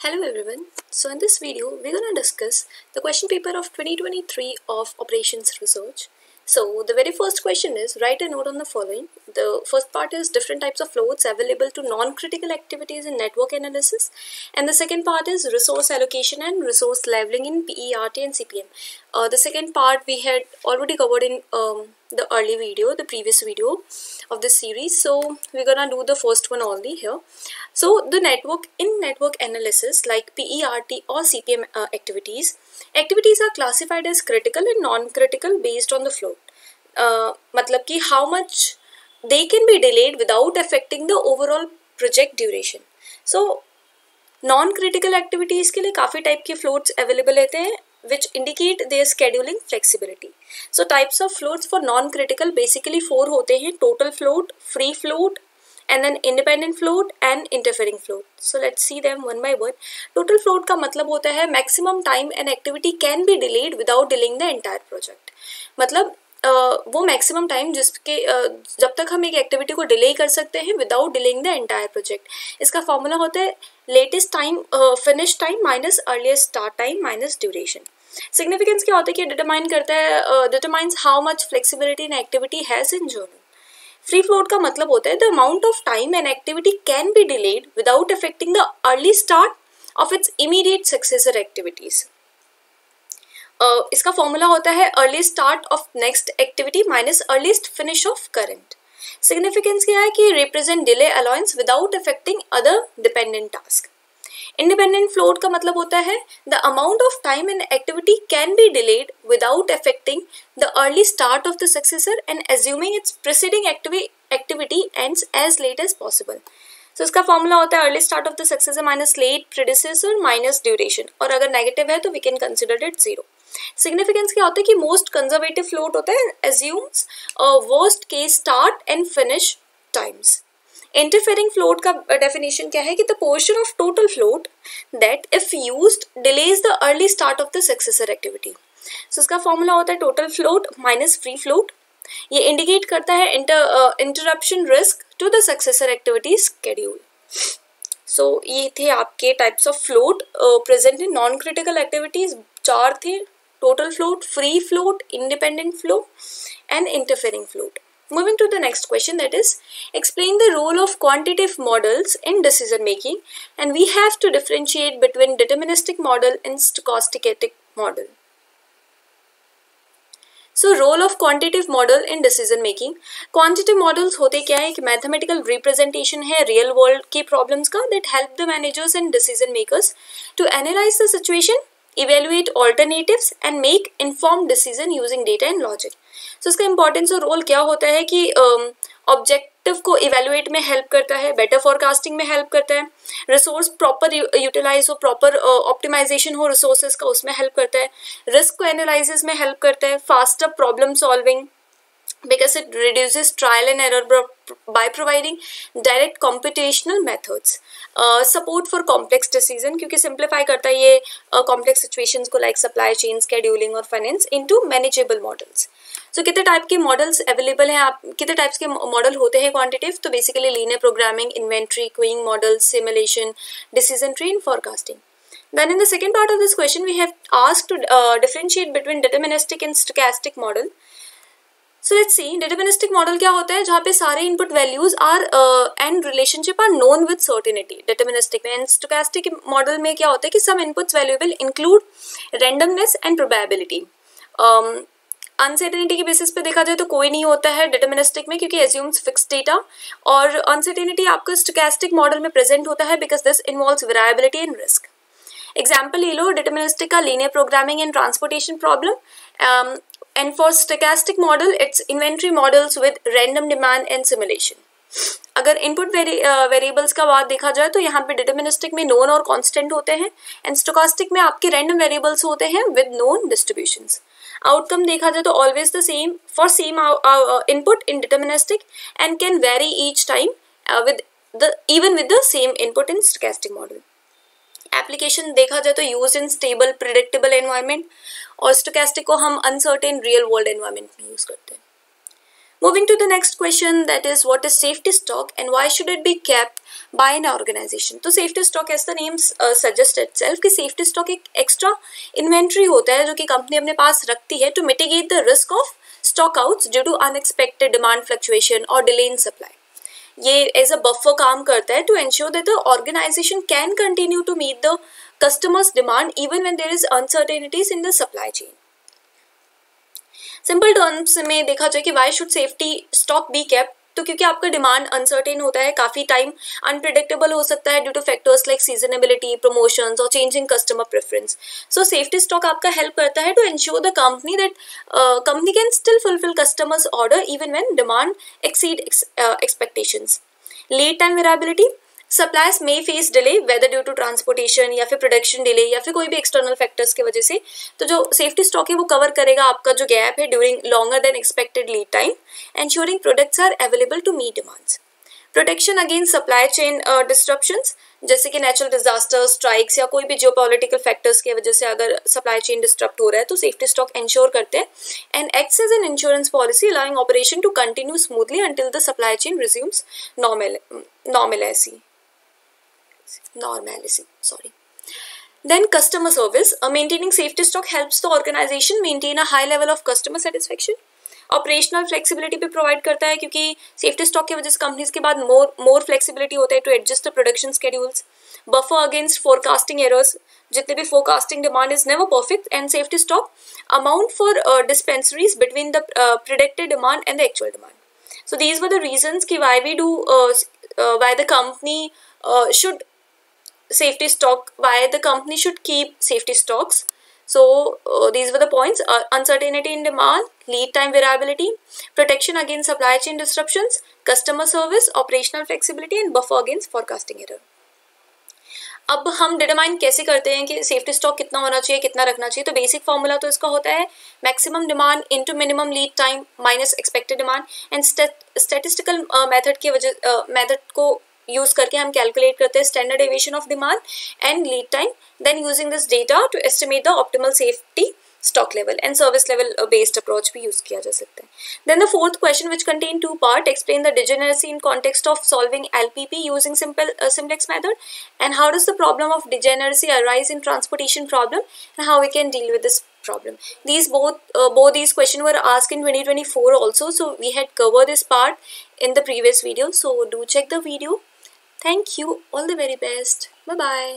Hello everyone. So in this video, we're going to discuss the question paper of 2023 of Operations Research. So the very first question is, write a note on the following. The first part is different types of loads available to non-critical activities in network analysis. And the second part is resource allocation and resource leveling in PERT and CPM. The second part we had already covered in the early video, the previous video of this series. So we're gonna do the first one only here. So the network analysis like PERT or CPM activities are classified as critical and non-critical based on the float. मतलब कि how much they can be delayed without affecting the overall project duration. So non-critical activities के लिए काफ़ी type के floats available रहते हैं which indicate their scheduling flexibility. So types of floats for non-critical basically 4 होते हैं: total float, free float, and then independent float and interfering float. So let's see them one by one. Total float का मतलब होता है maximum time an activity can be delayed without delaying the entire project. मतलब वो maximum time जिसके जब तक हम एक एक्टिविटी को डिले कर सकते हैं without delaying the entire project. इसका फॉर्मूला होता है latest time finish time minus earliest start time minus duration. Significance क्या होता है कि डिटरमाइन करता है determines how much flexibility in activity has in general. Free float का मतलब होता है the amount of time an activity can be delayed without affecting the early start of its immediate successor activities. इसका formula होता है early start of next activity minus earliest finish of current. Significance क्या है कि represent delay allowance without affecting other dependent task. Independent float का मतलब होता है the amount of time an activity can be delayed without affecting the early start of the successor and assuming its preceding activity ends as late as possible. तो इसका formula होता है early start of the successor minus late predecessor minus duration, और अगर negative है तो we can consider it zero. Significance क्या होता है कि मोस्ट कंजर्वेटिव फ्लोट होता है assumes worst case start and finish times. Interfering float का डेफिनेशन क्या है कि the portion of total float that if used delays the early start of the successor activity. So इसका फॉर्मूला होता है total float minus free float. ये indicate करता है interruption risk to the successor activity schedule. सो ये थे आपके types of float present in non critical activities. 4 थे: total float, free float, independent float and interfering float. Moving to the next question, that is, explain the role of quantitative models in decision making, and we have to differentiate between deterministic model and stochastic model. So role of quantitative model in decision making. Quantitative models होते क्या है कि mathematical representation है real world की problems का that help the managers and decision makers to analyze the situation, evaluate alternatives and make informed decision using data and logic. So इसका importance और role क्या होता है कि objective को evaluate में help करता है, better forecasting में help करता है, resource proper utilize हो, proper optimization हो resources का उसमें help करता है, risk को analysis में help करता है, faster problem solving because it reduces trial and error by providing direct computational methods. Support for complex decision क्योंकि simplify करता है ये complex situations को like supply chain, scheduling और finance into manageable models. So कितने type के models available हैं, आप कितने टाइप्स के मॉडल होते हैं क्वांटिटेटिव? तो basically linear programming, inventory, queuing model, simulation, decision tree and forecasting. Then in the second part of this question we have asked to differentiate between deterministic and stochastic model. So let's see, deterministic model क्या होता है जहाँ पे सारे input values are and relationship are known with certainty. deterministic में. and stochastic model में क्या होता है कि some inputs valuable include randomness and probability. Uncertainty के बेसिस पे देखा जाए तो कोई नहीं होता है डिटरमिनिस्टिक में क्योंकि एज्यूम्स फिक्स्ड डेटा, और अनसर्टेनिटी आपका स्टोचैस्टिक मॉडल में प्रेजेंट होता है because this involves variability and risk. Example ले लो डिटरमिनिस्टिक का linear programming and transportation problem, and for stochastic model it's inventory models with random demand and simulation. अगर input variables का बात देखा जाए तो यहाँ पे डिटरमिनिस्टिक में नोन और कांस्टेंट होते हैं एंड स्टोकास्टिक में आपके रैंडम वेरिएबल्स होते हैं विद नोन डिस्ट्रीब्यूशंस. आउटकम देखा जाए तो always the same for same input in deterministic and can very each time even with the same input in stochastic model. Application देखा जाए तो use in stable predictable environment, और stochastic को हम uncertain real world environment में use करते हैं. Moving to the next question, that is what is safety stock and why should it be kept by an organization. तो safety stock, as the name suggests itself, कि safety stock एक extra inventory होता है जो कि company अपने पास रखती है to mitigate the risk of stock outs due to unexpected demand fluctuation or delay in supply. ये as a buffer काम करता है to ensure that the organization can continue to meet the customers' demand even when there is uncertainties in the supply chain. Simple terms में देखा जाए कि why should safety stock be kept, तो क्योंकि आपका डिमांड अनसर्टेन होता है, काफ़ी टाइम अनप्रिडिक्टेबल हो सकता है due to factors like seasonability, promotions और changing customer preference. So safety stock आपका हेल्प करता है to ensure the company that company can still fulfil customers order even when demand exceed expectations. Lead time variability, suppliers may face delay whether due to transportation या फिर production delay या फिर कोई भी external factors की वजह से. तो जो सेफ्टी स्टॉक है वो कवर करेगा आपका जो गैप है during longer than expected lead time, ensuring products are available to meet demands. Protection against supply chain disruptions, जैसे कि नेचुरल डिजास्टर, स्ट्राइक्स या कोई भी जियोपॉलिटिकल फैक्टर्स की वजह से अगर सप्लाई चेन डिस्टर्ब हो रहा है तो सेफ्टी स्टॉक इंश्योर करते हैं. And acts as an insurance policy allowing operation to continue smoothly until the supply chain resumes normalcy. Then customer service. Maintaining safety stock helps the organization maintain a high level of customer satisfaction. Operational flexibility भी provide करता है क्योंकि safety stock की वजह से companies के बाद मोर flexibility होता है to adjust the production schedules. Buffer against forecasting errors, जितने भी forecasting demand is never perfect, and safety stock amount for dispensaries between the predicted demand and the actual demand. So these were the reasons कि why the company should safety stock, why the company should keep safety stocks. So these were the points: uncertainty in demand, lead time variability, protection against supply chain disruptions, customer service, operational flexibility, and buffer against forecasting error. अब हम determine कैसे करते हैं कि safety stock कितना होना चाहिए, कितना रखना चाहिए. तो बेसिक फॉर्मूला तो इसका होता है maximum demand into minimum lead time minus expected demand. And statistical method को यूज करके हम कैलकुलेट करते हैं standard deviation of demand and lead time. Then using this data to estimate the optimal safety stock level and service level based approach भी use किया जा सकता है. Then the fourth question, which contain two part, explain the degeneracy in context of solving LPP using simplex method, and how does the problem of degeneracy arise in transportation problem and how we can deal with this problem. These both these questions were asked in 2024 also, so we had covered this part in the previous video, so do check the video. Thank you, all the very best. Bye bye.